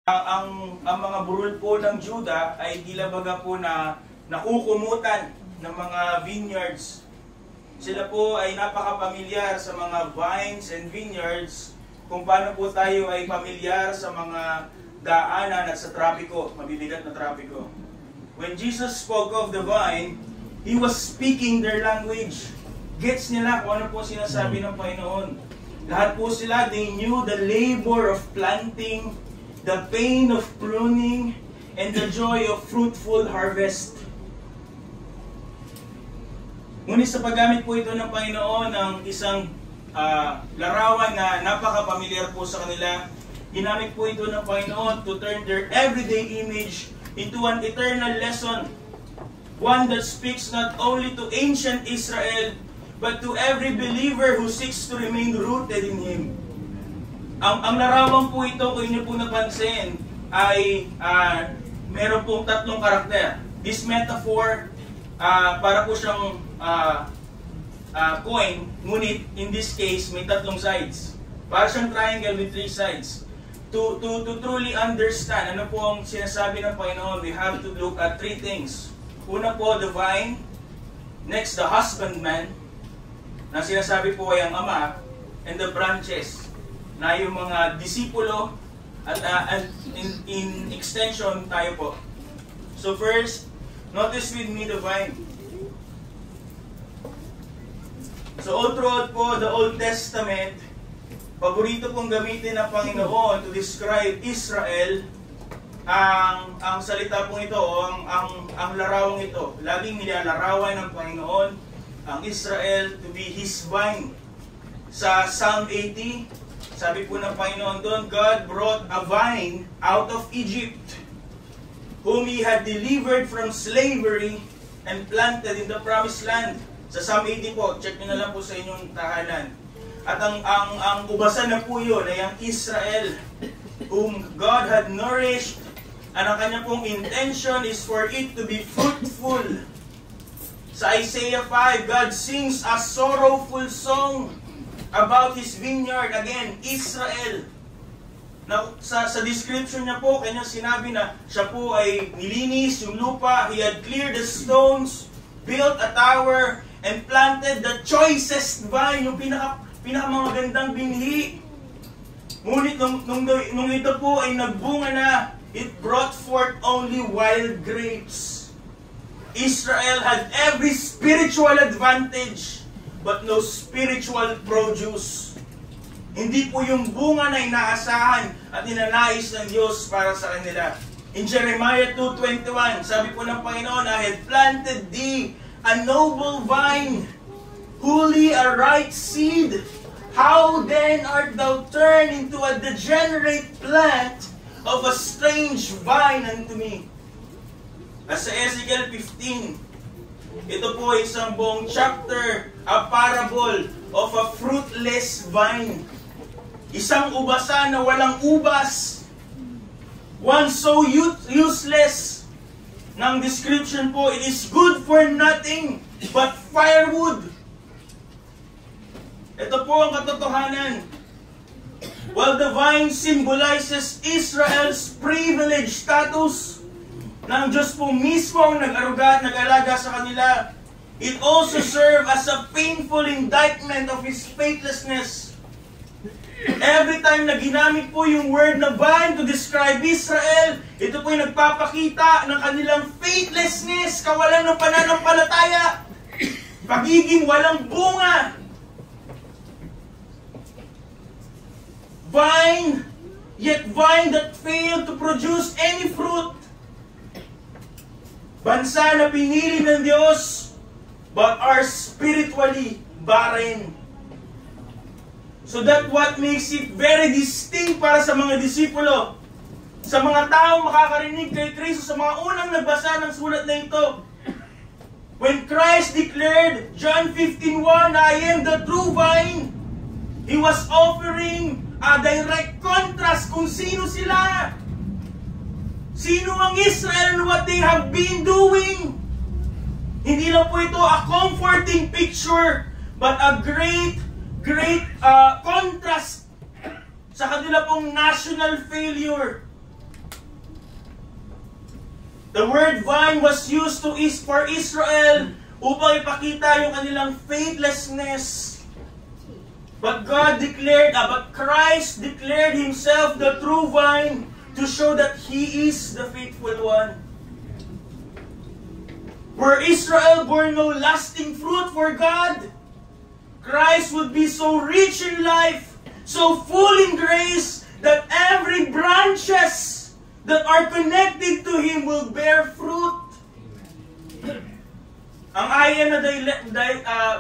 Ang mga burol po ng Juda ay tila baga po na nakukumutan ng mga vineyards. Sila po ay napakapamilyar sa mga vines and vineyards, kung paano po tayo ay pamilyar sa mga daanan at sa trapiko, mabibigat na trapiko. When Jesus spoke of the vine, He was speaking their language. Gets nila kung ano po sinasabi ng Panginoon. Lahat po sila, they knew the labor of planting, the pain of pruning, and the joy of fruitful harvest. Ngunit sa paggamit po ito ng Panginoon ng isang larawan na napaka-pamilyar po sa kanila, ginamit po ito ng Panginoon to turn their everyday image into an eternal lesson. One that speaks not only to ancient Israel, but to every believer who seeks to remain rooted in Him. Ang larawan po ito, kung inyo po napansin, ay meron pong tatlong karakter. This metaphor, para po siyang coin, ngunit in this case, may tatlong sides. Para siyang triangle with three sides. To truly understand ano po ang sinasabi ng Panginoon, we have to look at three things. Una po, the vine. Next, the husbandman, na sinasabi po ay ang ama. And the branches, na yung mga disipulo at in extension tayo po. So first, notice with me the vine. So all throughout po the Old Testament, paborito pong gamitin ng Panginoon to describe Israel ang salita pong ito o ang larawang ito. Laging nilalarawan ng Panginoon ang Israel to be His vine. Sa Psalm 80, sabi po ng Panginoon doon, God brought a vine out of Egypt, whom He had delivered from slavery and planted in the promised land. Sa Psalm 80 po, check nyo na lang po sa inyong tahanan. At ang ubasan na po yun ay ang Israel, whom God had nourished, and ang kanya pong intention is for it to be fruitful. Sa Isaiah 5, God sings a sorrowful song about His vineyard, again, Israel. Now, sa description niya po, kanya sinabi na siya po ay nilinis yung lupa, He had cleared the stones, built a tower, and planted the choicest vine, yung pinakamagandang binhi. Ngunit nung ito po ay nagbunga na, it brought forth only wild grapes. Israel had every spiritual advantage, but no spiritual produce. Hindi po yung bunga na inaasahan at inanais ng Diyos para sa kanila. In Jeremiah 2:21, sabi po ng Panginoon, I had planted thee a noble vine, wholly a right seed. How then art thou turned into a degenerate plant of a strange vine unto me? As sa Ezekiel 15, ito po ay isang buong chapter, a parable of a fruitless vine. Isang ubasan na walang ubas. One so useless. Ng description po, it is good for nothing but firewood. Ito po ang katotohanan. While the vine symbolizes Israel's privileged status, na ang Diyos po mismo ang nag-aruga at nag-alaga sa kanila, it also served as a painful indictment of His faithlessness. Every time na ginamit po yung word na vine to describe Israel, ito po yung nagpapakita ng kanilang faithlessness, kawalan ng pananampalataya, pagiging walang bunga. Vine, yet vine that failed to produce any fruit. Bansa na pinili ng Diyos, but are spiritually barren. So that what makes it very distinct para sa mga disipulo, sa mga taong makakarinig kay Kristo, sa mga unang nagbasa ng sulat na ito. When Christ declared, John 15:1, I am the true vine, He was offering a direct contrast kung sino sila. Sino ang Israel and what they have been doing. Hindi lang po ito a comforting picture, but a great contrast sa kanila pong national failure. The word vine was used for Israel upang ipakita yung kanilang faithlessness. But Christ declared Himself the true vine to show that He is the faithful one. Where Israel bore no lasting fruit for God, Christ would be so rich in life, so full in grace, that every branches that are connected to Him will bear fruit. Ang ayan na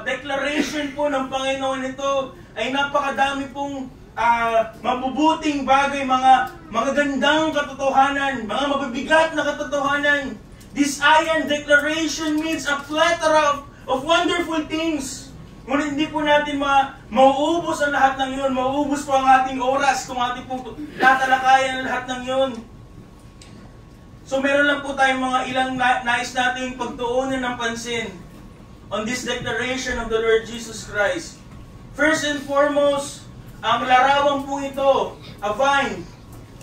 declaration po ng Panginoon ito ay napakadami pong mabubuting bagay, mga gandang katotohanan, mga mabibigat na katotohanan. This ayan declaration means a plethora of wonderful things. Ngunit hindi po natin mauubos ang lahat ng yun. Mauubos po ang ating oras kung ating po tatalakayan ang lahat ng yun. So meron lang po tayong mga ilang nais nating pagtuunan ng pansin on this declaration of the Lord Jesus Christ. First and foremost, ang larawan po ito, a vine,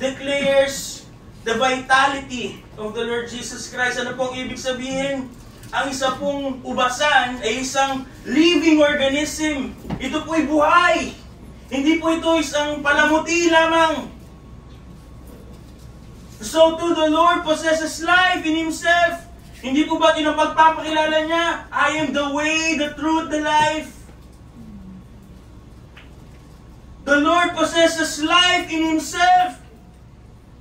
declares the vitality of the Lord Jesus Christ. Ano pong ibig sabihin? Ang isa pong ubasan ay isang living organism. Ito po'y buhay. Hindi po ito isang palamuti lamang. So to the Lord possesses life in Himself. Hindi po ba pinapagpapakilala niya? I am the way, the truth, the life. The Lord possesses life in Himself.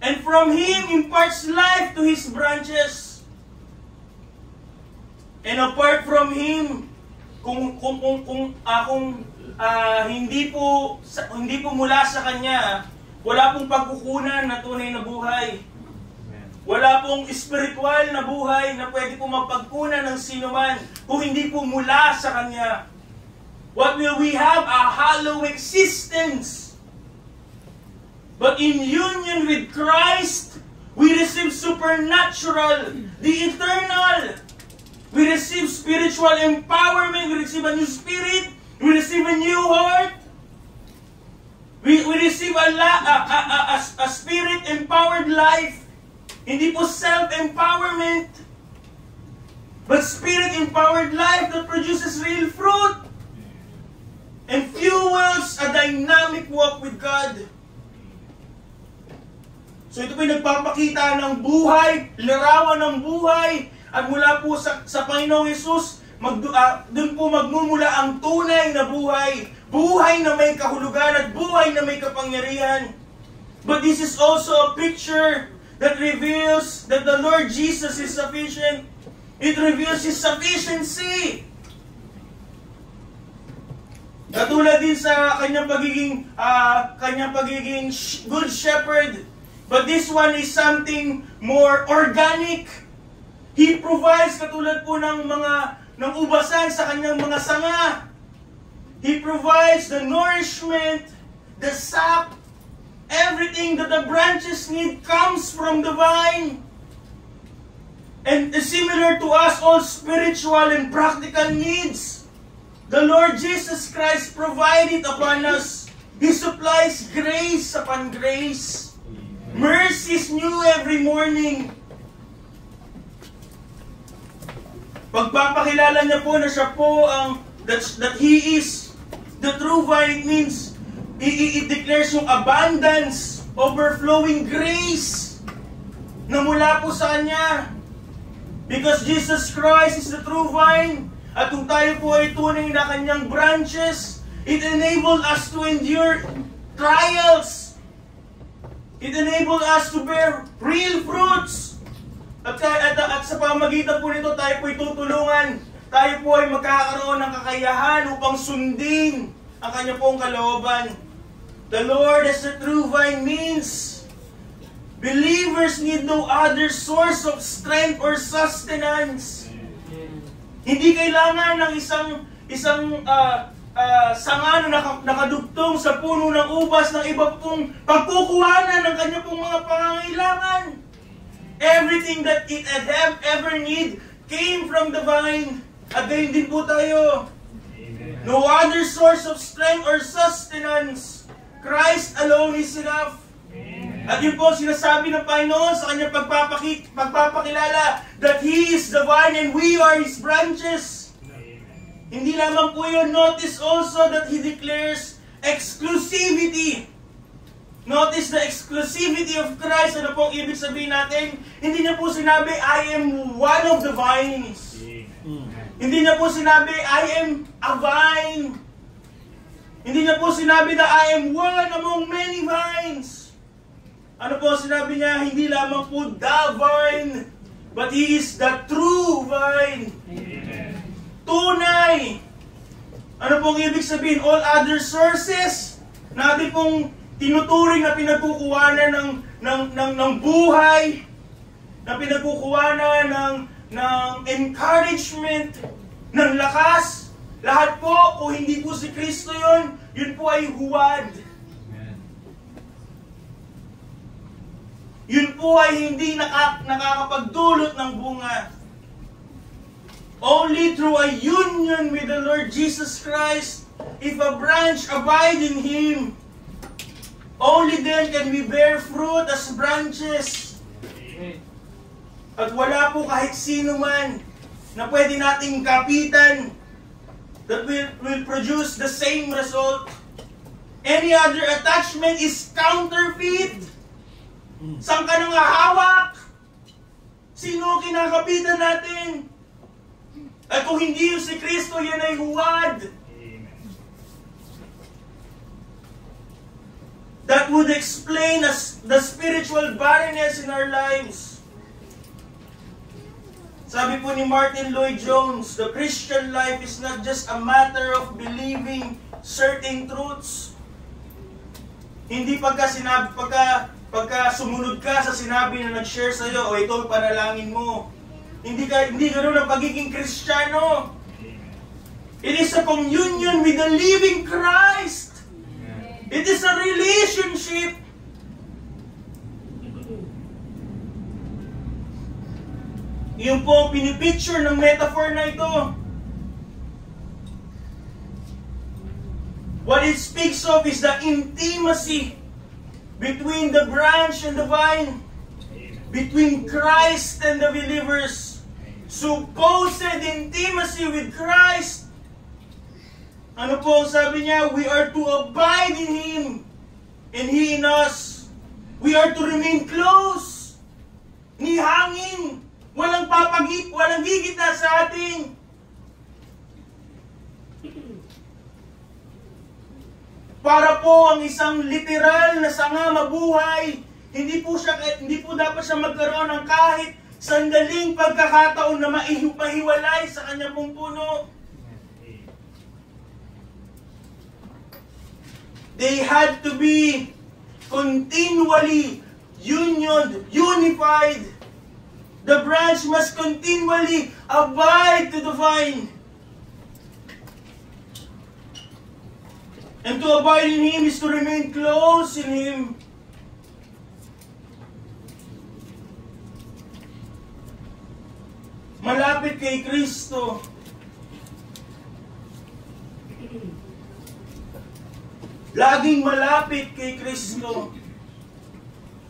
And from Him imparts life to His branches. And apart from Him, kung hindi po mula sa Kanya, wala pong pagkukunan na tunay na buhay. Wala pong spiritual na buhay na pwede po mapagkunan ng sino man kung hindi po mula sa Kanya. What will we have? A hollow existence. But in union with Christ, we receive supernatural, the eternal. We receive spiritual empowerment. We receive a new spirit. We receive a new heart. We receive a spirit-empowered life. Hindi po self-empowerment, but spirit-empowered life that produces real fruit and fuels a dynamic walk with God. So ito po yung nagpapakita ng buhay, larawan ng buhay. At mula po sa Panginoong Hesus, doon po magmumula ang tunay na buhay. Buhay na may kahulugan at buhay na may kapangyarihan. But this is also a picture that reveals that the Lord Jesus is sufficient. It reveals His sufficiency. Katulad din sa kanyang pagiging good shepherd. But this one is something more organic. He provides katulad po ng ubasan sa kanyang mga sanga. He provides the nourishment, the sap, everything that the branches need comes from the vine. And similar to us, all spiritual and practical needs, the Lord Jesus Christ provided upon us. He supplies grace upon grace. Mercy is new every morning. Pagpapakilala niya po na siya po that He is the true vine. It means, it declares yung abundance, overflowing grace na mula po sa Kanya. Because Jesus Christ is the true vine, at kung tayo po ay tunay na Kanyang branches, it enabled us to endure trials. It enabled us to bear real fruits. At sa pamagitan po nito, tayo po ay tutulungan. Tayo po ay magkakaroon ng kakayahan upang sundin ang Kanya pong kalooban. The Lord as the true vine means believers need no other source of strength or sustenance. Hindi kailangan ng isang sanga na nakadugtong sa puno ng ubas ng iba pong pagkukuhanan ng Kanya pong mga pangangailangan. Everything that it had ever need came from the vine. At gayon din po tayo. Amen. No other source of strength or sustenance. Christ alone is enough. Amen. At yun po sinasabi ng Panginoon sa kanyang pagpapakilala that He is the vine and we are His branches. Hindi lamang po yun. Notice also that He declares exclusivity. Notice the exclusivity of Christ. Ano pong ibig sabihin natin? Hindi niya po sinabi, I am one of the vines. Hindi niya po sinabi, I am a vine. Hindi niya po sinabi na I am one among many vines. Ano po sinabi niya? Hindi lamang po the vine, but He is the true vine. Amen. Tunay. Ano pong ibig sabihin? All other sources na ating pong tinuturing na pinagkukuhanan ng buhay, na pinagkukuhanan ng encouragement, ng lakas, lahat po, kung hindi po si Kristo yun po ay huwad. Yun po ay hindi nakakapagdulot ng bunga. Only through a union with the Lord Jesus Christ, if a branch abide in Him, only then can we bear fruit as branches. At wala po kahit sino man na pwede nating kapitan that will produce the same result. Any other attachment is counterfeit. Saan ka nang hahawak? Sino kinakapitan natin? At kung hindi yung si Kristo, yan ay huwad. That would explain the spiritual barrenness in our lives. Sabi po ni Martin Lloyd-Jones, the Christian life is not just a matter of believing certain truths. Hindi pagka sumunod ka sa sinabi na nag-share sa'yo, o ito ang panalangin mo. Hindi ganoon ang pagiging Kristiyano. It is a communion with the living Christ. It is a relationship. Yung po ang pinipicture ng metaphor na ito. What it speaks of is the intimacy between the branch and the vine, between Christ and the believers. Supposed intimacy with Christ. Ano po sabi niya? We are to abide in Him and He in us. We are to remain close. Ni hangin. Walang papagip, walang higit na sa atin. Para po ang isang literal na sanga mabuhay, hindi po dapat siya magkaroon ng kahit sandaling pagkakataon na mahiwalay sa kanyang pong puno. They had to be continually unified. The branch must continually abide to the vine. And to abide in Him is to remain close in Him. Malapit kay Kristo. Laging malapit kay Kristo.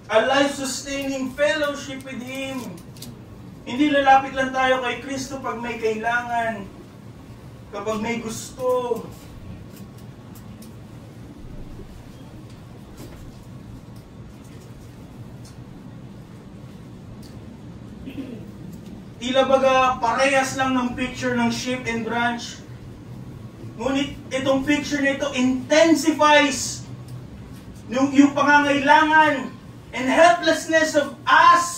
A life-sustaining fellowship with Him. Hindi lalapit lang tayo kay Kristo pag may kailangan, kapag may gusto. Tila baga parehas lang ng picture ng sheep and branch. Ngunit itong picture nito intensifies yung pangangailangan and helplessness of us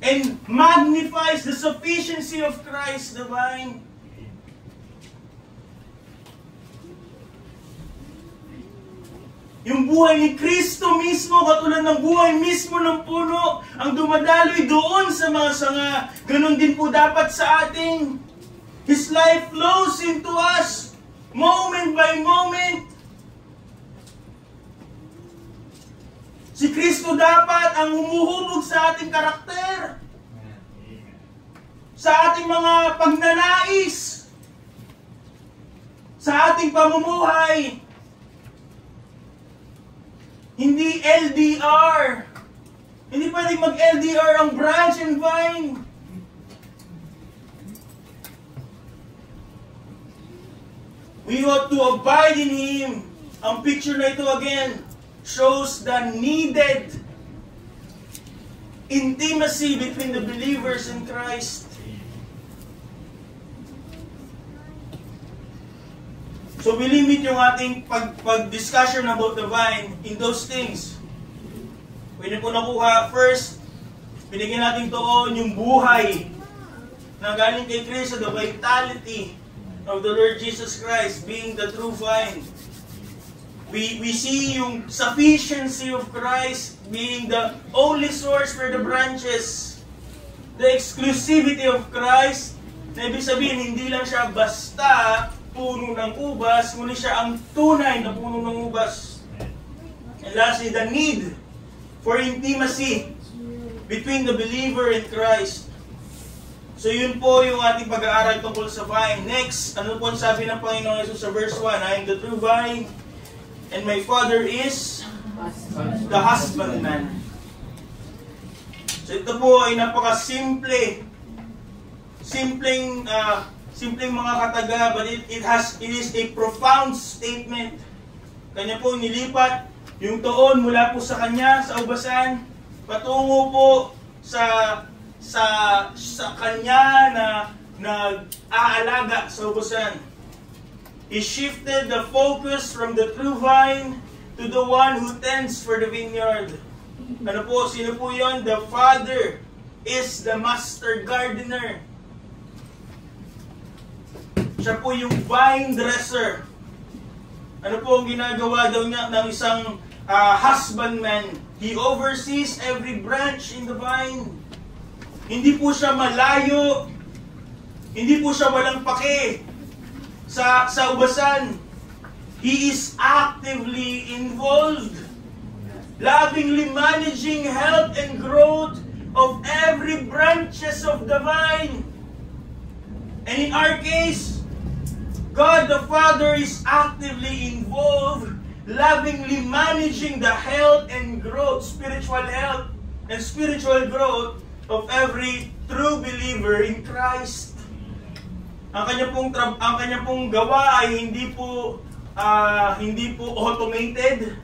and magnifies the sufficiency of Christ the vine. Yung buhay ni Kristo mismo, katulad ng buhay mismo ng puno, ang dumadaloy doon sa mga sanga. Ganon din po dapat sa atin. His life flows into us, moment by moment. Si Kristo dapat ang humuhubog sa ating karakter, sa ating mga pagnanais, sa ating pamumuhay. Hindi LDR. Hindi pwedeng mag-LDR ang branch and vine. We ought to abide in Him. Ang picture na ito again shows the needed intimacy between the believers in Christ. So we limit yung ating pag-discussion about the vine in those things. Pwede po nakuha, first, binigyan natin doon yung buhay na galing kay Kristo, the vitality of the Lord Jesus Christ being the true vine. We see yung sufficiency of Christ being the only source for the branches. The exclusivity of Christ, na ibig sabihin, hindi lang siya basta puno ng ubas, ngunit siya ang tunay na puno ng ubas. And lastly, the need for intimacy between the believer and Christ. So yun po yung ating pag-aaral tungkol sa vine. Next, ano po ang sabi ng Panginoon Jesus sa verse 1? I am the true vine, and my Father is the husbandman. So ito po ay napaka-simple. Simpleng mga kataga, but it is a profound statement. Kanya po nilipat yung tuon mula po sa kanya, sa ubasan, patungo po sa kanya na nag-aalaga sa ubasan. He shifted the focus from the true vine to the one who tends for the vineyard. Ano po? Sino po yun? The Father is the master gardener. Siya po yung vine dresser. Ano po ang ginagawa daw niya ng isang husbandman? He oversees every branch in the vine. Hindi po siya malayo. Hindi po siya walang pake sa ubasan. He is actively involved, lovingly managing health and growth of every branches of the vine. And in our case, God the Father is actively involved, lovingly managing the health and growth, spiritual health and spiritual growth of every true believer in Christ. Ang kanya pong gawa ay hindi po automated,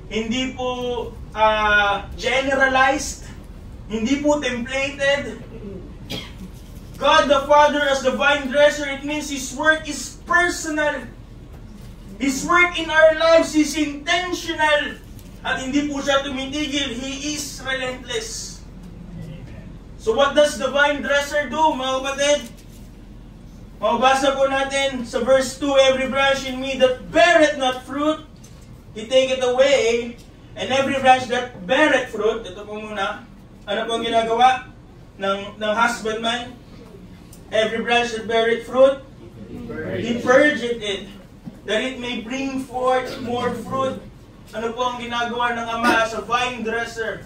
hindi po generalized, hindi po templated. God the Father as the vine dresser, it means His work is personal. His work in our lives is intentional. At hindi po siya tumitigil. He is relentless. So what does the vine dresser do, mga kapatid? Mababasa po natin sa verse 2, every branch in me that beareth not fruit, He taketh away, and every branch that beareth fruit, ito po muna, ano po ang ginagawa ng husbandman? Every branch that beareth fruit, He purgeth it, that it may bring forth more fruit. Ano po ang ginagawa ng Ama as a vine dresser?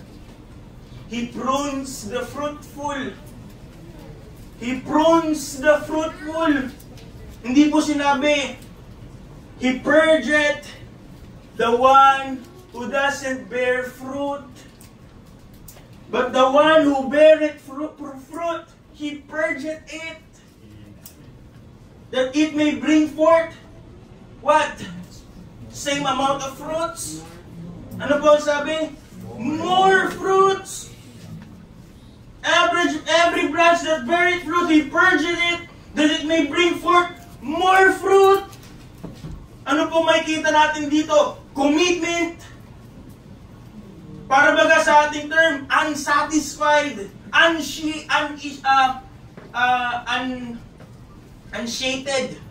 He prunes the fruitful. He prunes the fruitful. Hindi po sinabi, He purgeth the one who doesn't bear fruit. But the one who beareth fruit, He purgeth it, that it may bring forth what? Same amount of fruits. Ano po ang sabi? More fruits. Every branch that beareth fruit, He purgeth it, that it may bring forth more fruit. Ano po makikita natin dito? Commitment. Para baga sa ating term, unsatisfied, unshated.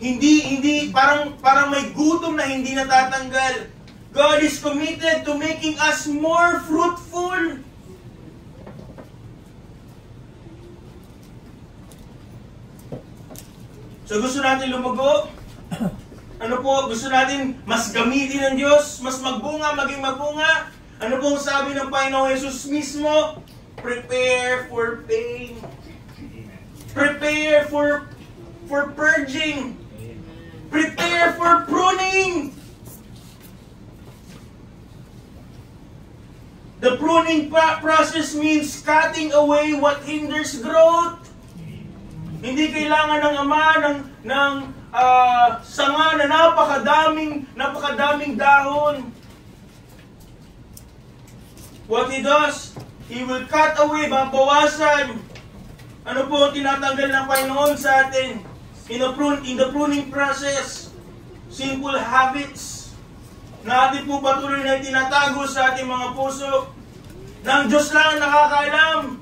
Hindi parang may gutom na hindi natatanggal. God is committed to making us more fruitful. So gusto natin lumago? Ano po? Gusto natin mas gamitin ng Diyos? Mas magbunga, maging magbunga? Ano pong sabi ng Panginoong Jesus mismo? Prepare for pain. Prepare for purging. Prepare for pruning. The pruning process means cutting away what hinders growth. Hindi kailangan ng Ama ng sanga na napakadaming dahon. What He does, He will cut away, babawasan. Ano po ang tinatanggal ng Panginoon sa atin in the pruning process? Simple habits na atin po patuloy na tinatago sa ating mga puso. Na ang Diyos lang ang nakakaalam.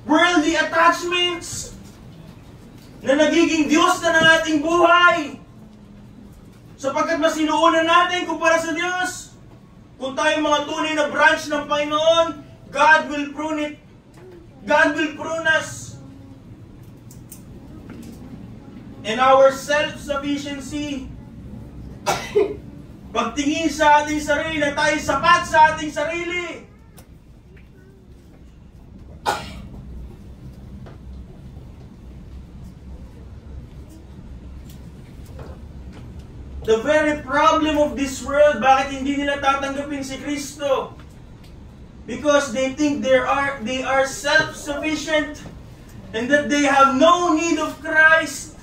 Worldly attachments na nagiging Diyos na ng ating buhay. Sapagkat mas inuunan natin kumpara sa Diyos. Kung tayo mga tunay na branch ng Panginoon, God will prune it. God will prune us. And our self-sufficiency, pagtingin sa ating sarili na tayo sapat sa ating sarili. The very problem of this world, bakit hindi nila tatanggapin si Kristo? Because they think they are self-sufficient and that they have no need of Christ.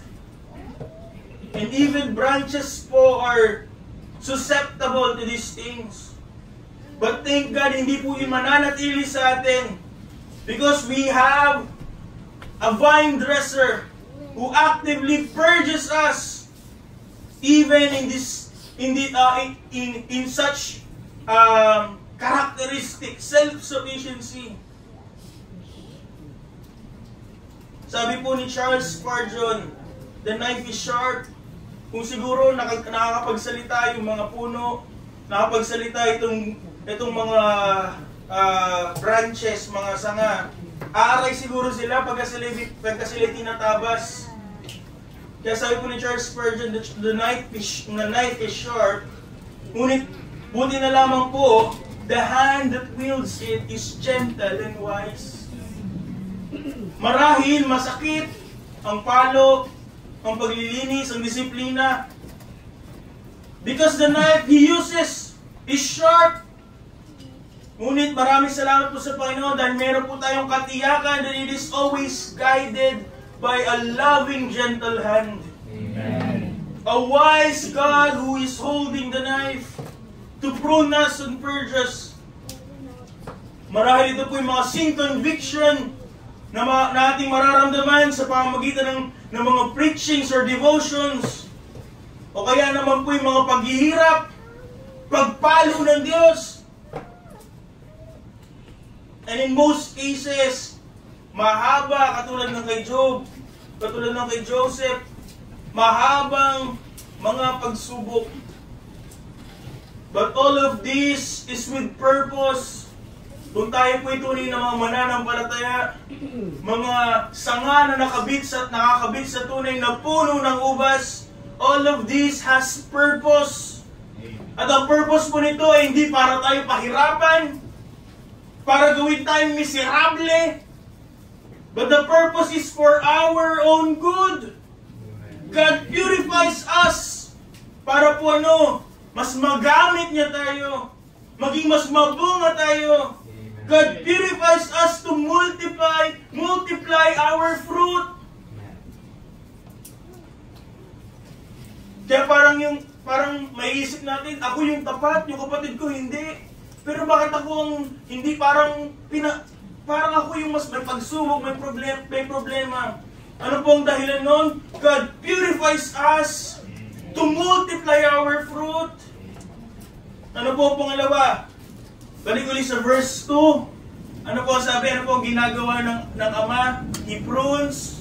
And even branches po are susceptible to these things. But thank God, hindi po yun mananatili sa atin. Because we have a vine dresser who actively purges us even in such characteristic self-sufficiency. Sabi po ni Charles Spurgeon, the knife is sharp. Kung siguro nakakapagsalita yung mga puno, nakapagsalita itong mga branches, mga sanga, aaray siguro sila pagka sila tinatabas. Kaya sabi po ni Charles Spurgeon, the knife is sharp, ngunit buti na lamang po, the hand that wields it is gentle and wise. Marahil masakit ang palo, ang paglilinis, ang disiplina. Because the knife He uses is sharp. Ngunit maraming salamat po sa Panginoon dahil meron po tayong katiyakan that it is always guided by a loving, gentle hand. Amen. A wise God who is holding the knife to prune us and purge us. Marahil ito po yung mga sin conviction na ating mararamdaman sa pamamagitan ng mga preachings or devotions. O kaya naman po yung mga paghihirap, pagpalo ng Diyos. And in most cases, mahaba, katulad ng kay Job, katulad ng kay Joseph, mahabang mga pagsubok. But all of this is with purpose. Kung tayo po tunay na mga mananampalataya, mga sanga na nakakabit sa tunay na puno ng ubas, all of this has purpose. At ang purpose po nito ay hindi para tayo pahirapan, para gawin tayong miserable, but the purpose is for our own good. God purifies us para po mas magamit niya tayo, maging mas mabunga tayo. God purifies us to multiply our fruit. Kaya parang maiisip natin, ako yung tapat, yung kapatid ko hindi. Pero bakit ako ang hindi parang ako yung mas may pagsubok, may problema. Ano pong dahilan nun? God purifies us to multiply our fruit. Ano po ang pangalawa? Balik ulit sa verse 2. Ano po sabi? Ano po ang ginagawa ng Ama? He prunes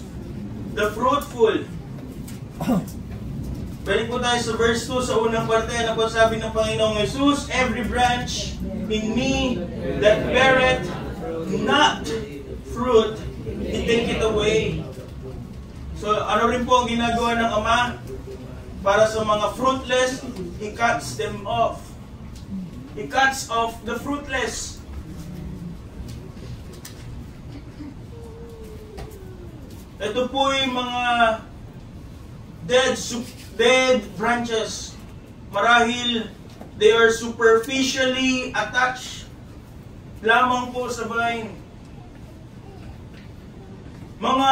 the fruitful. Balik po tayo sa verse 2, sa unang parte. Ano po sabi ng Panginoong Jesus? Every branch in me that beareth not fruit, He take it away. So, ano rin po ang ginagawa ng Ama? Para sa mga fruitless, He cuts them off. He cuts off the fruitless. Ito po yung mga dead branches. Marahil they are superficially attached lamang po sa vine. Mga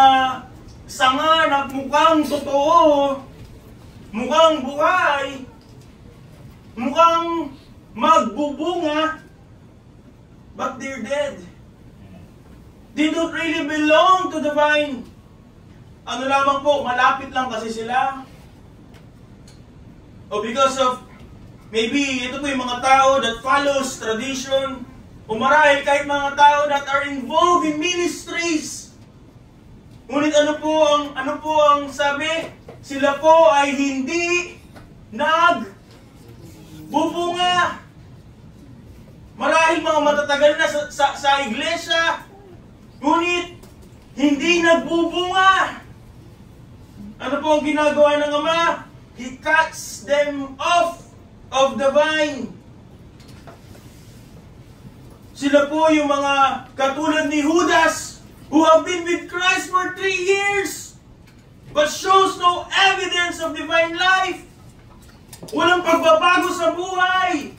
sanga na mukhang totoo, mukhang buhay, mukhang magbubunga, but they're dead. They don't really belong to the vine. Ano lamang po, malapit lang kasi sila. O because of, maybe ito po yung mga tao that follows tradition, o marahil kahit mga tao that are involved in ministries. Ngunit ano po ang sabi? Sila po ay hindi nagbubunga. Marahil mga matatagal na sa iglesia, ngunit hindi nagbubunga. Ano po ang ginagawa ng Ama? He cuts them off of the vine. Sila po yung mga katulad ni Judas, who have been with Christ for 3 years, but shows no evidence of divine life. Walang pagbabago sa buhay.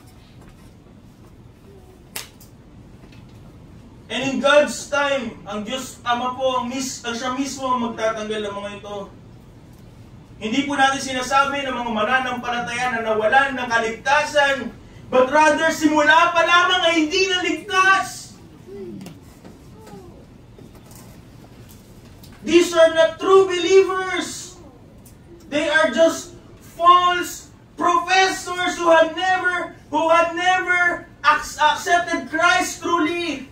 And in God's time, ang Diyos Ama po, siya mismo ang magtatanggal ng mga ito. Hindi po natin sinasabi ng mga mananampalataya na nawalan ng kaligtasan, but rather simula pa lamang ay hindi naligtas. These are not true believers. They are just false professors who had never accepted Christ truly.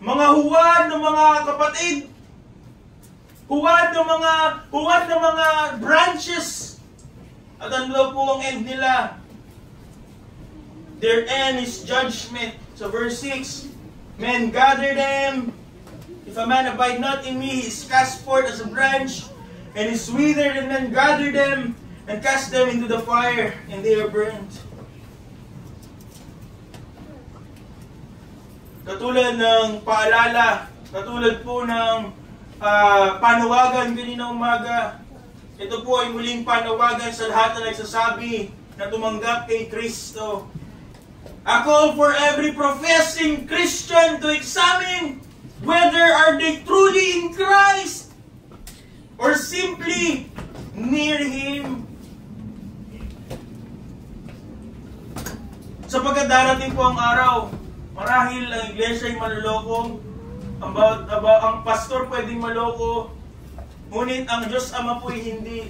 Mga huwad ng mga kapatid, huwad ng mga branches. At ano po ang end nila? Their end is judgment. So verse 6, men gather them. If a man abide not in me, he is cast forth as a branch, and is withered, and men gather them, and cast them into the fire, and they are burnt. Katulad ng paalala, katulad po ng panawagan kanina umaga, ito po ay muling panawagan sa lahat na nagsasabi na tumanggap kay Kristo. I call for every professing Christian to examine whether are they truly in Christ or simply near Him. Sapagkat darating po ang araw, marahil ang iglesia ay maluloko, ang pastor pwedeng maloko, ngunit ang Diyos Ama po ay hindi.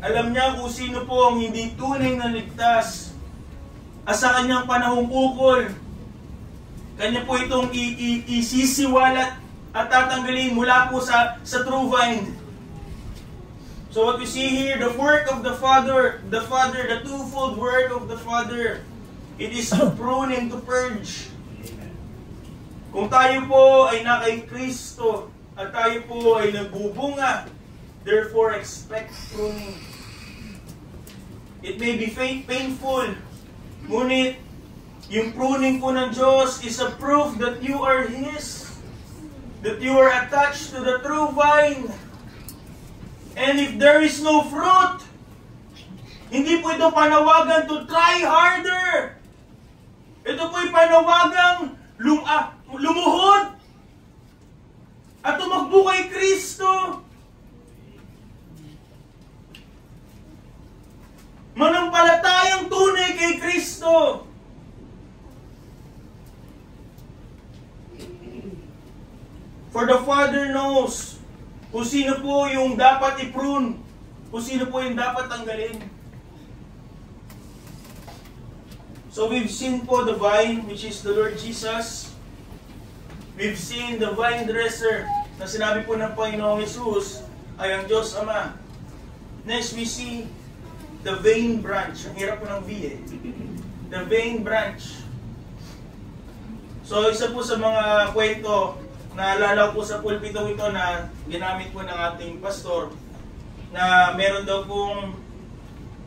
Alam niya kung sino po ang hindi tunay na ligtas. At sa kanyang panahong ukol, kanya po itong isisiwalat at tatanggalin mula po sa true vine. So what we see here, the work of the Father, the twofold work of the Father, it is to prune and to purge. Kung tayo po ay na kay Kristo at tayo po ay nagbubunga, therefore expect pruning. It may be painful, ngunit yung pruning po ng Diyos is a proof that you are His, that you are attached to the true vine. And if there is no fruit, hindi po ito panawagan to try harder. Ito po ay panawagang lumuhod at tumakbo kay Kristo. Manampalatayang tunay kay Kristo. For the Father knows kung sino po yung dapat i-prune, kung sino po yung dapat tanggalin. So we've seen po the vine, which is the Lord Jesus. We've seen the vine dresser na sinabi po ng Panginoong Jesus ay ang Diyos Ama. Next we see the vine branch. Ang hirap po ng V eh. The vine branch. So isa po sa mga kwento naalala ko sa pulpito ito na ginamit po ng ating pastor na meron daw pong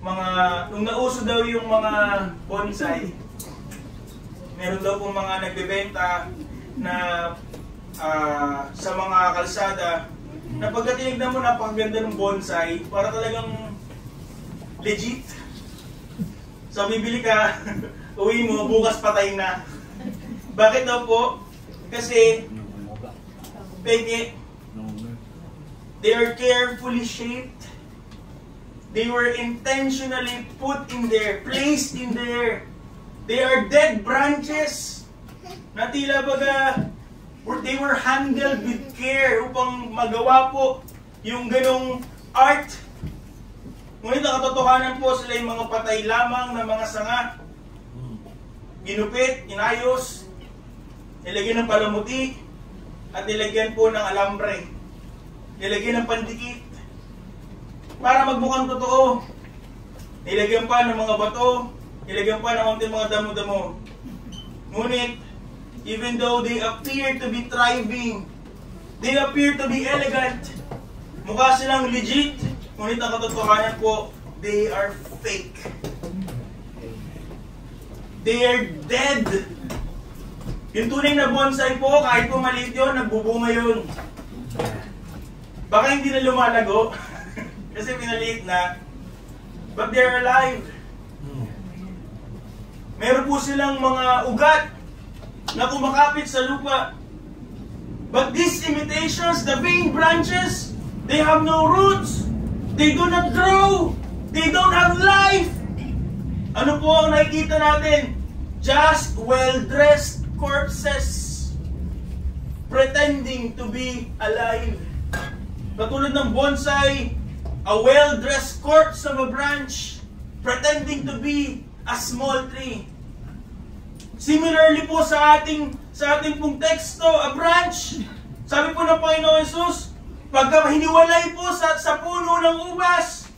mga, nung nauso daw yung mga bonsai, meron daw pong mga nagbebenta na sa mga kalsada na pagka tinignan mo, napakaganda ng bonsai, para talagang legit. So, bibili ka, uwi mo, bukas patay na. Bakit daw po? Kasi, peke, they are carefully shaped. They were intentionally put in there, placed in there. They are dead branches na tila baga they were handled with care upang magawa po yung ganong art. Ngunit ang katotohanan po, sila yung mga patay lamang na mga sanga. Ginupit, inayos, nilagyan ng palamuti, at nilagyan po ng alambre. Nilagyan ng pandikit. Para magmukhang totoo. Nilagyan pa ng mga bato, nilagyan pa ng mga damo-damo. Ngunit, even though they appear to be thriving, they appear to be elegant, mukha silang legit, ngunit ang katotohanan po, they are fake. They are dead. Yung tunay na bonsai po, kahit po maliit yun, nagbubunga yun. Baka hindi na lumalago, kasi pinaliit na, but they're alive. Meron po silang mga ugat na kumakapit sa lupa. But these imitations, the vain branches, they have no roots. They do not grow. They don't have life. Ano po ang nakikita natin? Just well-dressed corpses pretending to be alive. Katulad ng bonsai, a well-dressed corpse of a branch pretending to be a small tree. Similarly po sa ating pong teksto, a branch. Sabi po ng Panginoon Jesus, pagka hiniwalay po sa puno ng ubas,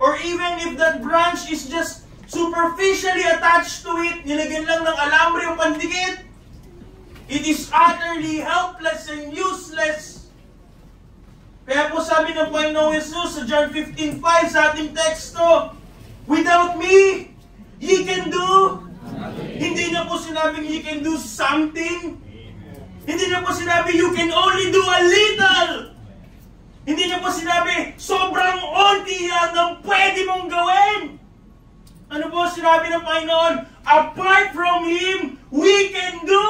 or even if that branch is just superficially attached to it, nilagyan lang ng alambre o pandikit, it is utterly helpless and useless. Kaya po sabi ng Panginoon Jesus sa John 15:5 sa ating teksto, without me, ye can do. Hindi niya po sinabing you can do something. Hindi niya po sinabi you can only do a little. Hindi niya po sinabi sobrang onti yan ang pwede mong gawin. Ano po sinabi ng Panginoon? Apart from Him, we can do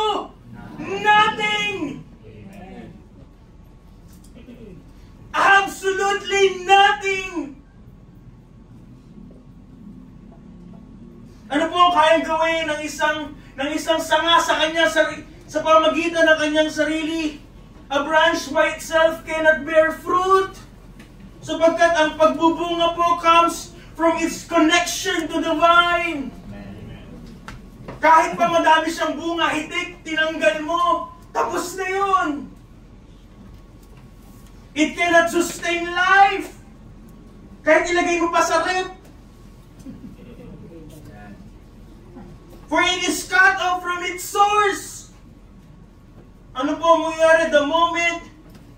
nothing. Absolutely nothing. Ano po ang kayang gawin ng isang sanga sa pamagitan ng kanyang sarili? A branch by itself cannot bear fruit. Sapagkat ang pagbubunga po comes from its connection to the vine. Kahit pa madami siyang bunga, hitik, tinanggal mo, tapos na yun. It cannot sustain life. Kahit ilagay mo pa sa rep. For it is cut off from its source. Ano po ang mangyayari the moment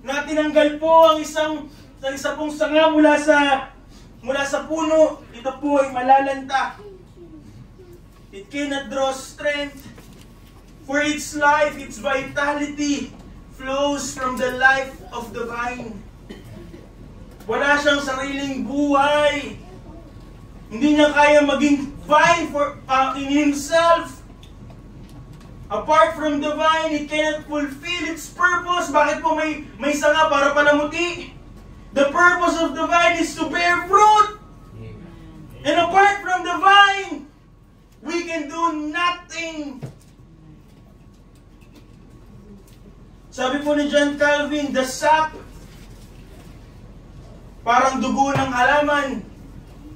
na tinanggal po ang isa pong sanga mula sa puno, ito po ay malalanta. It cannot draw strength. For its life, its vitality flows from the life of the vine. Wala siyang sariling buhay. Hindi niya kaya maging vine in himself. Apart from the vine, it cannot fulfill its purpose. Bakit po may sanga para palamuti? The purpose of the vine is to bear fruit. And apart from the vine, we can do nothing. Sabi po ni John Calvin, the sap, parang dugo ng halaman.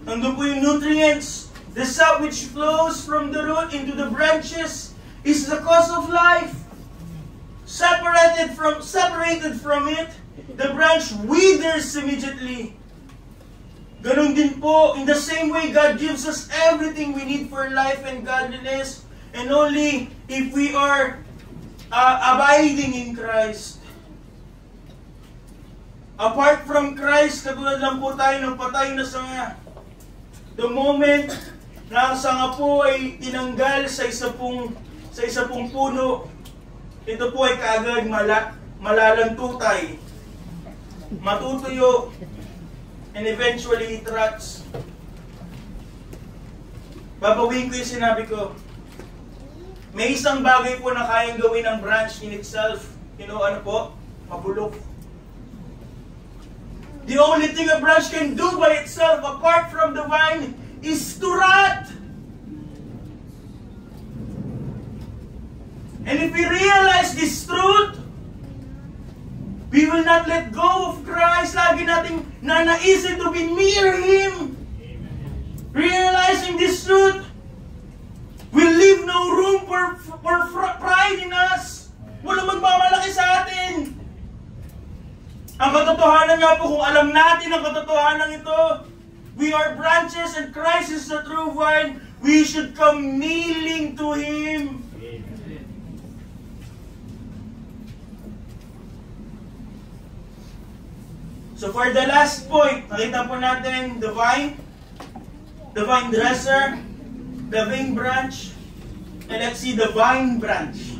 Nandun po yung nutrients. The sap which flows from the root into the branches is the cause of life. Separated from it, the branch withers immediately. Ganon din po, in the same way, God gives us everything we need for life and godliness, and only if we are abiding in Christ. Apart from Christ, katulad lang po tayo ng patay na sanga. The moment na ang sanga po ay tinanggal sa isa pong puno, ito po ay kaagad malalantutay. matutuyo, and eventually it rots. Babawiin ko yung sinabi ko. May isang bagay po na kayang gawin ng branch in itself. You know, ano po? Mabulok. The only thing a branch can do by itself, apart from the vine, is to rot. And if we realize this truth, we will not let go of Christ. Lagi nating nanaisin to be near Him. Realizing this truth will leave no room for pride in us. Walang magmamalaki sa atin. Ang katotohanan nga po, kung alam natin ang katotohanan ito, we are branches and Christ is the true vine, we should come kneeling to Him. So for the last point, nakita po natin the vine dresser, the vine branch, and let's see the vine branch.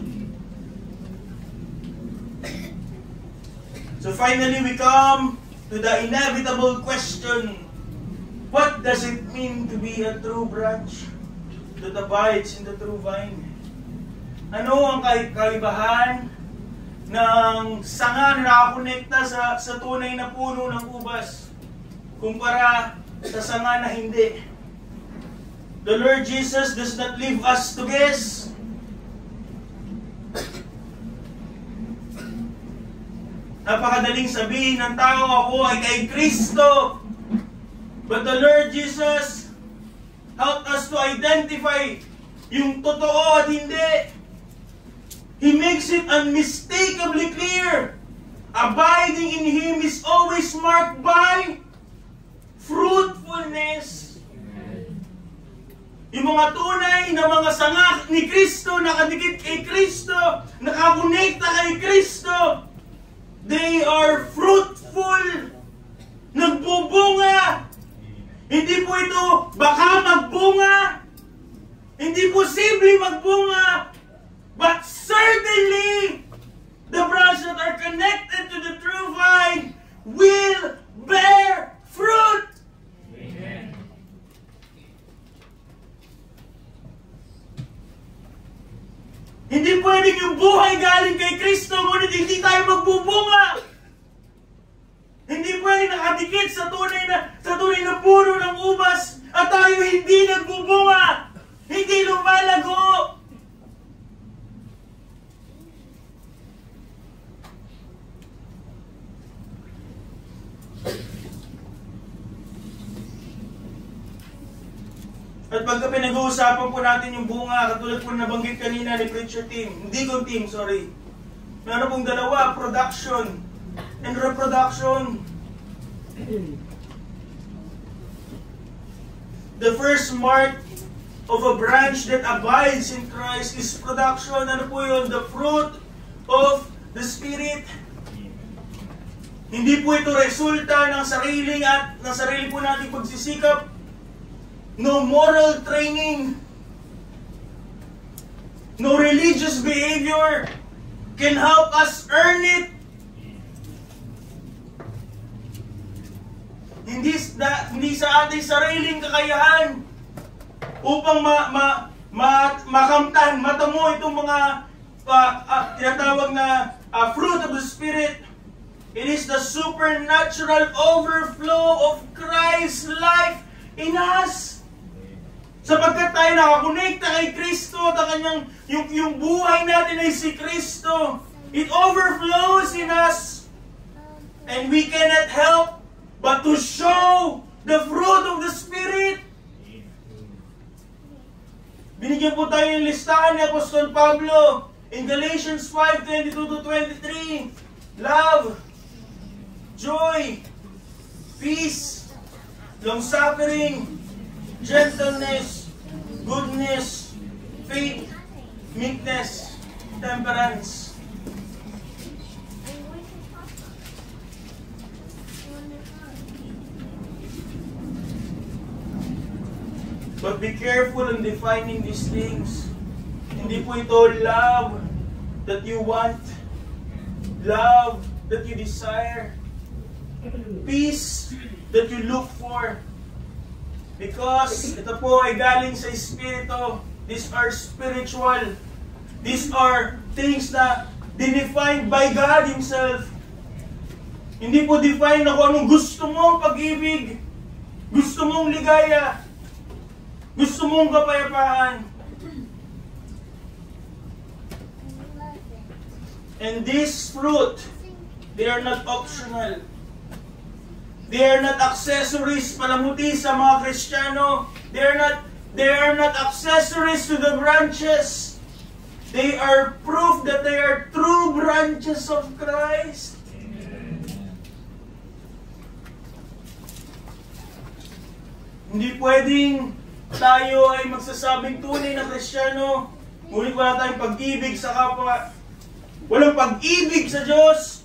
So finally we come to the inevitable question, what does it mean to be a true branch that abides in the true vine? Ano ang kaibahan ng sanga na nakakonekta sa tunay na puno ng ubas kumpara sa sanga na hindi? The Lord Jesus does not leave us to guess. Napakadaling sabihin ng tao, ako ay kay Kristo. But the Lord Jesus helped us to identify yung totoo at hindi. He makes it unmistakably clear. Abiding in Him is always marked by fruitfulness. Yung mga tunay na mga sanga ni Kristo, nakadikit kay Kristo, nakakonekta kay Kristo, they are fruitful. Nagbubunga. Hindi po ito baka magbunga. Hindi posible magbunga. But certainly, the branches that are connected to the true vine will bear fruit. Amen. Hindi pwedeng yung buhay galing kay Kristo, ngunit hindi tayo magbubunga. Hindi pwedeng nakadikit sa tunay na puno ng ubas at tayo hindi nagbubunga. Hindi lumalago. At pagka pinag-uusapan po natin yung bunga, katulad po nabanggit kanina ni Preacher Team, hindi ko team, sorry. Meron pong dalawa, production and reproduction. The first mark of a branch that abides in Christ is production. Ano po yun? The fruit of the Spirit. Hindi po ito resulta ng sarili po nating pagsisikap. No moral training, no religious behavior can help us earn it. Hindi sa ating sariling kakayahan upang makamtan, matamo itong mga tinatawag na fruit of the Spirit. It is the supernatural overflow of Christ's life in us. Sapagkat tayo nakakonekta kay Kristo at yung buhay natin ay si Kristo. It overflows in us. And we cannot help but to show the fruit of the Spirit. Binigyan po tayo ng listahan ni Apostol Pablo in Galatians 5:22-23. Love, joy, peace, long-suffering, gentleness, goodness, faith, meekness, temperance. But be careful in defining these things. Hindi po ito love that you want, love that you desire. peace that you look for. Because ito po ay galing sa Espiritu. These are spiritual. These are things na defined by God Himself. Hindi po define na kung anong gusto mong pag-ibig, gusto mong ligaya, gusto mong kapayapaan. And this fruit, they are not optional. They are not accessories palamuti sa mga Kristiyano. They are not accessories to the branches. They are proof that they are true branches of Christ. Hindi pwedeng tayo ay magsasabing tunay na Kristiyano, ngunit wala tayong pag-ibig sa kapwa. Walang pag-ibig sa Diyos.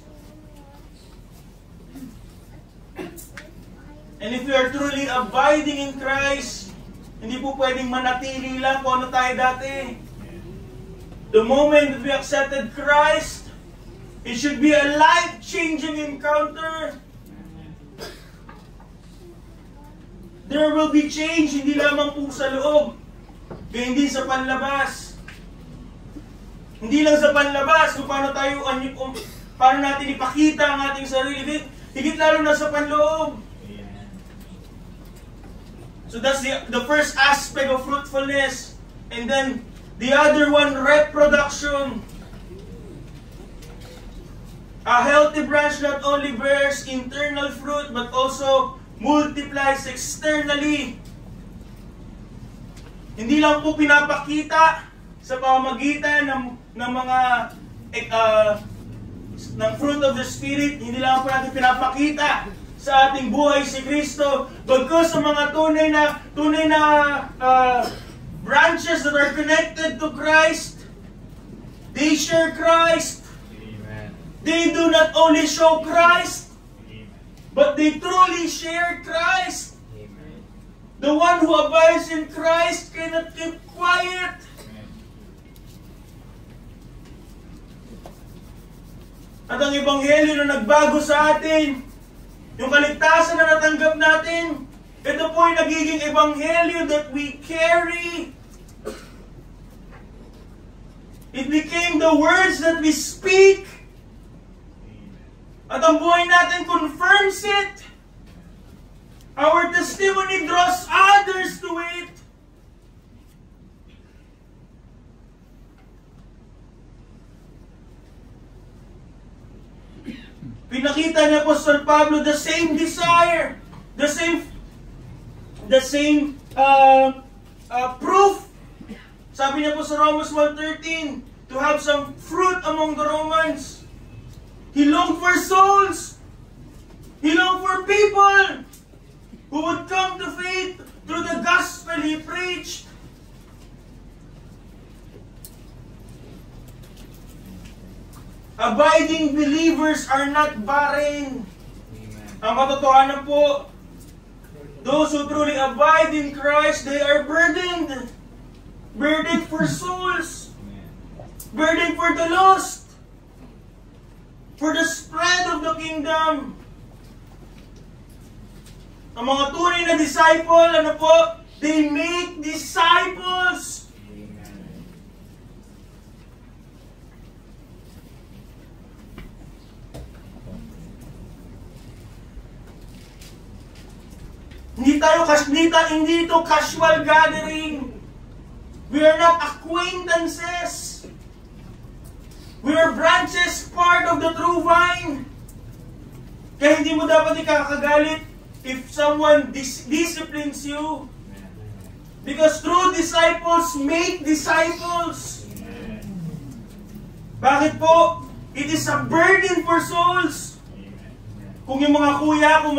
And if we are truly abiding in Christ, hindi po pwedeng manatili lang kung ano tayo dati. The moment that we accepted Christ, it should be a life-changing encounter. There will be change, hindi lamang po sa loob, kaya hindi sa panlabas. Hindi lang sa panlabas, kung paano natin ipakita ang ating sarili, higit lalo na sa panloob. So that's the first aspect of fruitfulness. And then, the other one, reproduction. A healthy branch not only bears internal fruit, but also multiplies externally. Hindi lang po pinapakita sa pamamagitan ng mga ng fruit of the Spirit, hindi lang po natin pinapakita sa ating buhay si Kristo, bagkus sa mga tunay na branches that are connected to Christ, they share Christ. Amen. They do not only show Christ, but they truly share Christ. Amen. The one who abides in Christ cannot keep quiet. Amen. At ang ebanghelyo na nagbago sa atin, yung kaligtasan na natanggap natin, ito po ay nagiging ebanghelyo that we carry. It became the words that we speak. At ang buhay natin confirms it. Our testimony draws others to it. Pinakita ni Apostol Pablo the same desire, the same proof. Sabi niya po sa Romans 1:13, to have some fruit among the Romans. He longed for souls. He longed for people who would come to faith through the gospel he preached. Abiding believers are not barren. Ang katotohanan po, those who truly abide in Christ, they are burdened. Burdened for souls. Burdened for the lost. For the spread of the kingdom. Ang mga tunay na disciple, ano po? They make disciples. Hindi ito casual gathering. We are not acquaintances. We are branches, part of the true vine. Kaya hindi mo dapat ikakagalit if someone disciplines you. Because true disciples make disciples. Bakit po? It is a burden for souls. Kung yung mga kuya, kung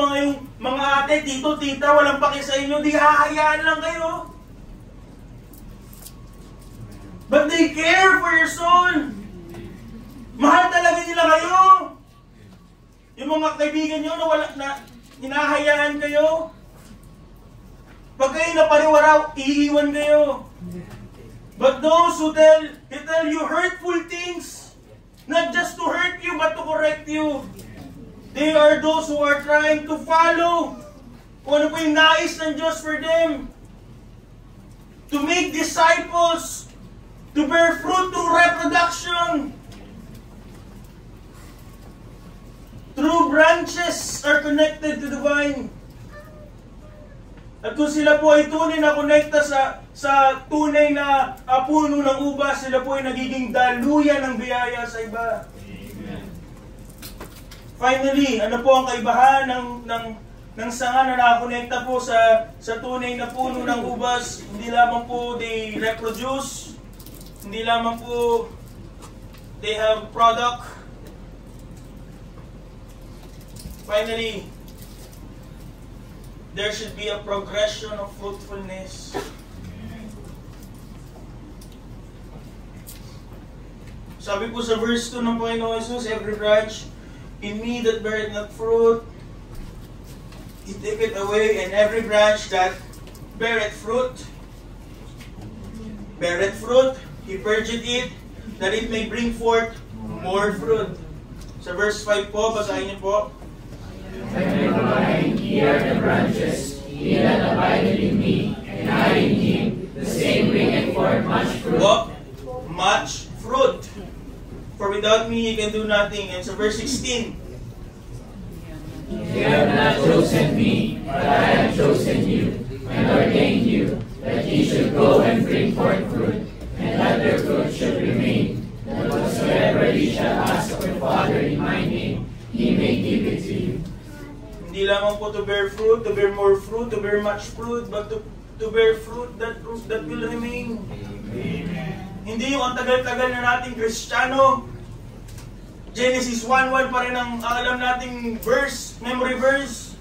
mga ate, tito, tita, walang paki sa inyo, di hahayaan lang kayo. But they care for your soul. Mahal talaga nila kayo. Yung mga kaibigan nyo na hinahayaan kayo, pag kayo napariwaraw, iiwan kayo. But those who tell you hurtful things, not just to hurt you, but to correct you, They are those who are trying to follow kung ano po yung nais ng Diyos for them. To make disciples, to bear fruit through reproduction. True branches are connected to the vine. At kung sila po ay tunay na konekta sa tunay na puno ng ubas, sila po ay nagiging daluyan ng biyaya sa iba. Amen. Finally, ano po ang kaibahan ng sanga na nakakonekta po sa tunay na puno ng ubas? Hindi lamang po they reproduce, hindi lamang po they have product. Finally, there should be a progression of fruitfulness. Sabi po sa verse 2 ng Panginoon Jesus, every branch in me that beareth not fruit, He taketh away, and every branch that beareth fruit, He purgeth it, that it may bring forth more fruit. Sa verse 5 po, basahin niyo po. Ye are the branches, he that abideth in me, and I in him, the same bringeth forth much fruit. Much fruit. For without me, ye can do nothing. And so verse 16. Ye have not chosen me, but I have chosen you, and ordained you, that ye should go and bring forth fruit, and that their fruit should remain, that whatsoever ye shall ask of the Father in my name, He may give it to you. Hindi lamang po to bear fruit, to bear more fruit, to bear much fruit, but to bear fruit that will remain. Amen. Hindi yung ang tagal-tagal na nating Kristiyano. Genesis 1:1 pa rin ang alam nating verse, memory verse.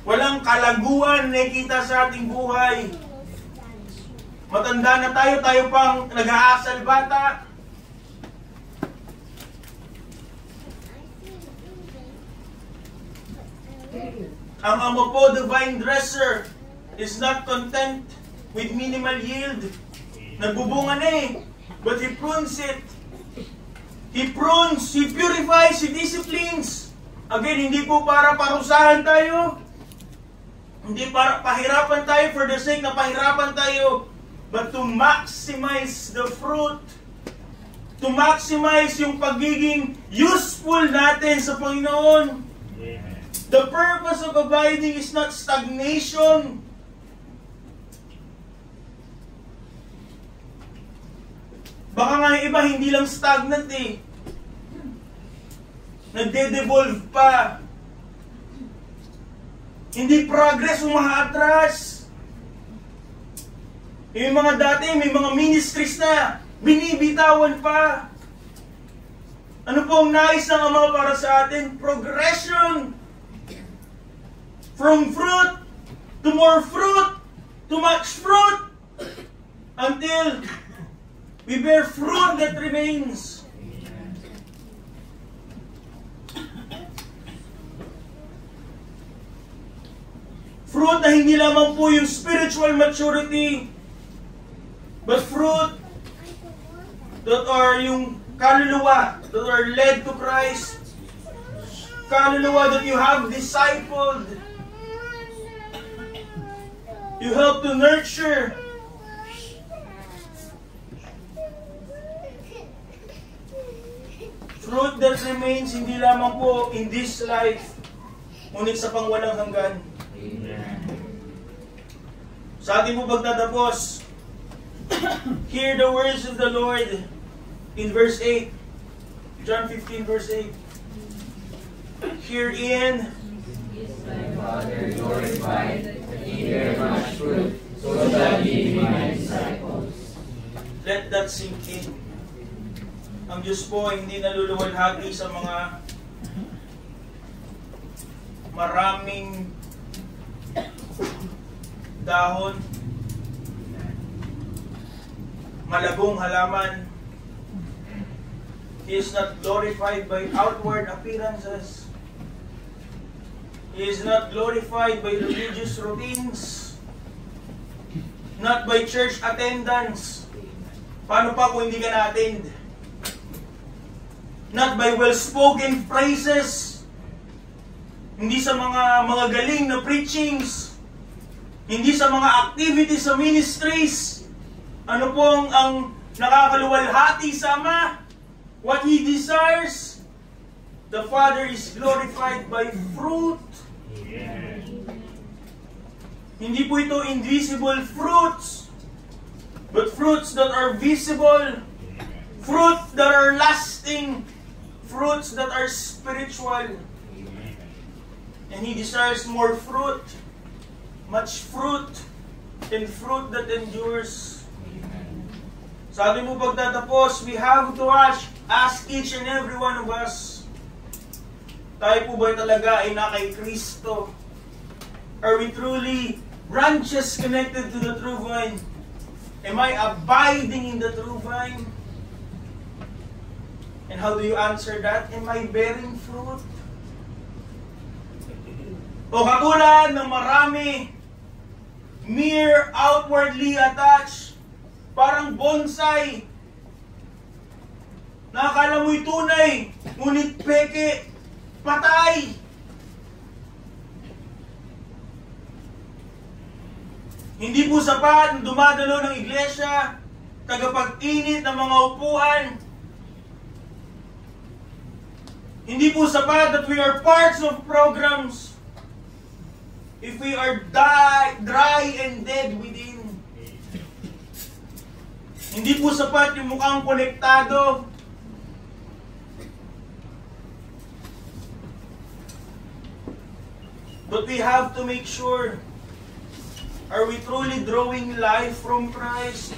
Walang kalaguan na nakikita sa ating buhay. Matanda na tayo pang nag-aasal bata. Ang Ama po, the vine dresser, is not content with minimal yield. Nagbubunga na eh, but He prunes it. He prunes, He purifies, He disciplines. Again, hindi po para parusahan tayo. Hindi para pahirapan tayo for the sake na pahirapan tayo. But to maximize the fruit. To maximize yung pagiging useful natin sa Panginoon. The purpose of abiding is not stagnation. Baka nga yung iba hindi lang stagnant eh. Nagde-devolve pa. Hindi progress, umahatras. Yung mga dati, may mga ministries na binibitawan pa. Ano po ang nais ng Ama para sa atin? Progression. From fruit to more fruit to much fruit until we bear fruit that remains. Fruit na hindi lamang po yung spiritual maturity, but fruit that are yung kaluluwa, that are led to Christ. Kaluluwa that you have discipled. You help to nurture. Fruit that remains hindi lamang po in this life, ngunit sa pangwalang hanggan. Amen. Sa ating po pagtatapos, hear the words of the Lord in verse 8. John 15 verse 8. Herein is thy Father glorified, that ye bear much fruit, so that ye be my disciples. Let that sink in. Ang Diyos po ay hindi naluluwalhati sa mga maraming dahon, malabong halaman. He is not glorified by outward appearances. He is not glorified by religious routines, not by church attendance. Paano pa kung hindi ka na-attend? Not by well-spoken phrases. Hindi sa mga galing na preachings. Hindi sa mga activities sa ministries. Ano po ang nakakaluwalhati sa Ama? What He desires? The Father is glorified by fruit. Hindi po ito invisible fruits, but fruits that are visible, fruits that are lasting, fruits that are spiritual. And He desires more fruit, much fruit, and fruit that endures. Sa ating po pagtatapos, we have to ask each and every one of us, tayo po ba talaga ay na kay Kristo? Are we truly branches connected to the true vine? Am I abiding in the true vine? And how do you answer that? Am I bearing fruit? O katulad ng marami, mere outwardly attached, parang bonsai, nakakala mo'y tunay, ngunit peke, patay. Hindi po sapat na dumadalo ng iglesia, tagapag-init ng mga upuan. Hindi po sapat that we are parts of programs if we are dry and dead within. Hindi po sapat yung mukhang konektado. But we have to make sure, are we truly drawing life from Christ?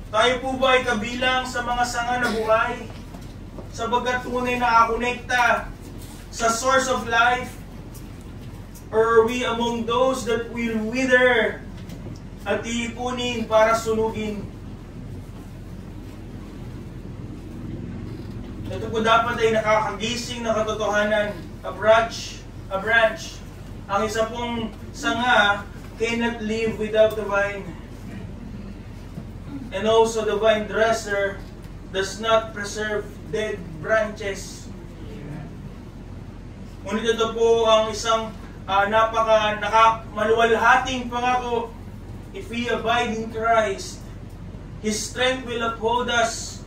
Tayo po ba ay kabilang sa mga sanga na buhay? Sapagkat tunay na akonekta sa source of life? Or are we among those that will wither at iipunin para sunugin? Ito po dapat ay nakakagising na katotohanan. A branch. Ang isa pong sanga cannot live without the vine. And also the vine dresser does not preserve dead branches. Ngunit ito po ang isang maluwalhating pangako. If we abide in Christ, His strength will uphold us.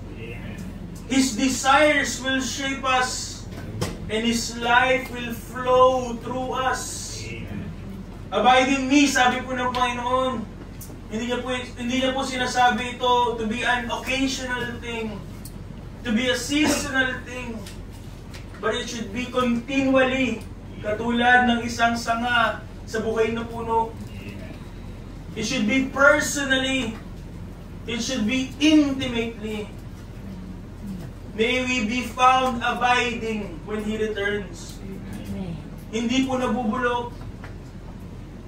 His desires will shape us. And His life will flow through us. Abide in me, sabi po ng Panginoon. Hindi niya po sinasabi ito to be an occasional thing, to be a seasonal thing, but it should be continually, katulad ng isang sanga sa buhay na puno. It should be personally, it should be intimately. May we be found abiding when He returns. Hindi po nabubulok.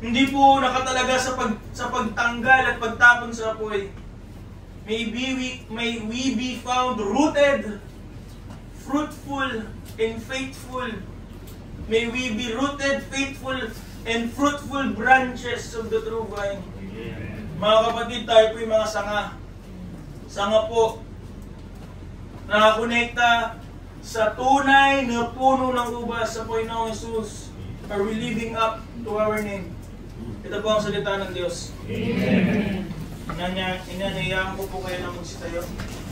Hindi po nakatalaga sa pagtanggal at pagtapon sa apoy. May we be found rooted, fruitful, and faithful. May we be rooted, faithful, and fruitful branches of the true vine. Mga kapatid, tayo po yung mga sanga. Sanga po, nakakonekta sa tunay na puno ng ubas sa Panginoong Jesus. Are we living up to our name? Ito po ang salita ng Diyos. Amen. Inanyayahan ko po kayo na magsitayo.